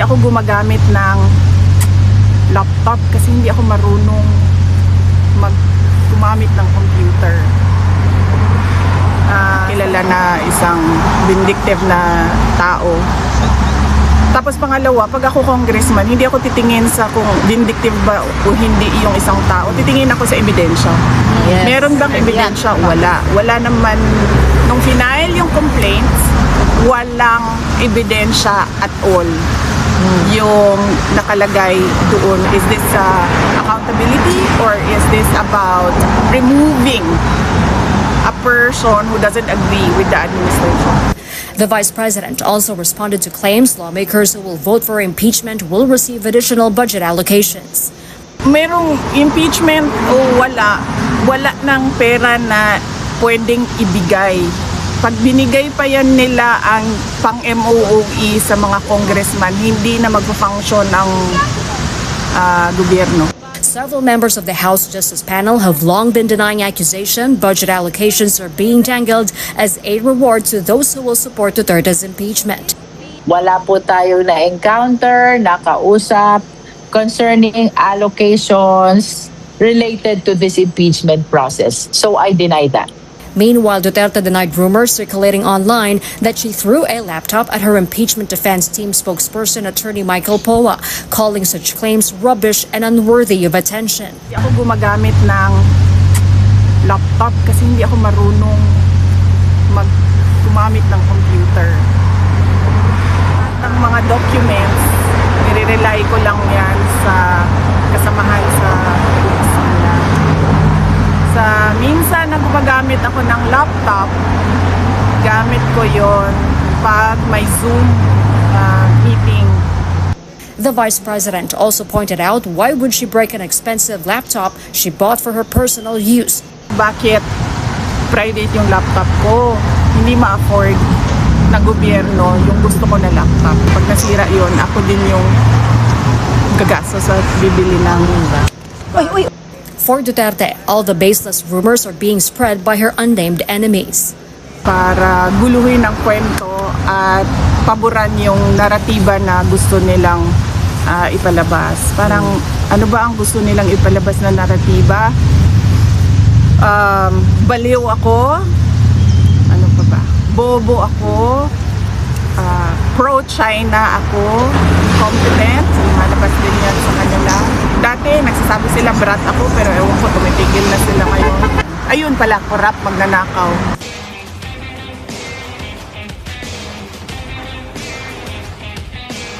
Hindi ako gumagamit ng laptop kasi hindi ako marunong gumamit ng computer. Kilala na isang vindictive na tao. Tapos pangalawa, pag ako congressman, hindi ako titingin sa kung vindictive ba o hindi yung isang tao. Titingin ako sa ebidensya. Yes. Meron bang ebidensya? Wala. Wala naman. Nung final yung complaints, walang ebidensya at all. Yung nakalagay doon, is this accountability or is this about removing a person who doesn't agree with the administration? The vice president also responded to claims lawmakers who will vote for impeachment will receive additional budget allocations. Merong impeachment o wala ng pera na pwedeng ibigay. Pag binigay pa yan nila ang pang-MOOE sa mga congressman, hindi na mag-function ang gobyerno. Several members of the House Justice Panel have long been denying accusation budget allocations are being dangled as a reward to those who will support Duterte's impeachment. Wala po tayo na-encounter, nakausap concerning allocations related to this impeachment process. So I deny that. Meanwhile, Duterte denied rumors circulating online that she threw a laptop at her impeachment defense team spokesperson, attorney Michael Poa, calling such claims rubbish and unworthy of attention. Hindi ako gumagamit ng laptop kasi hindi ako marunong gumamit ng computer. Ang mga documents, nire-rely ko lang yan sa kasamahan sa opisina. Sa minsan na gumagamit ako ng laptop, gamit ko yon pag may Zoom meeting. The vice president also pointed out why would she break an expensive laptop she bought for her personal use. Bakit private yung laptop ko? Hindi ma-afford na gobyerno yung gusto ko na laptop. Pag nasira yon, ako din yung gagastos sa bibili ng... For Duterte, all the baseless rumors are being spread by her unnamed enemies. Para guluhin ang kwento at paboran yung naratiba na gusto nilang ipalabas. Parang ano ba ang gusto nilang ipalabas na naratiba? Baliw ako? Ano pa ba? Bobo ako? Pro-China ako? Incompetent? Malabas din yan sa kanila. Dati nagsasabi sila brat ako pero ewan ko tumitigil na sila ngayon. Ayun pala, corrupt, magnanakaw.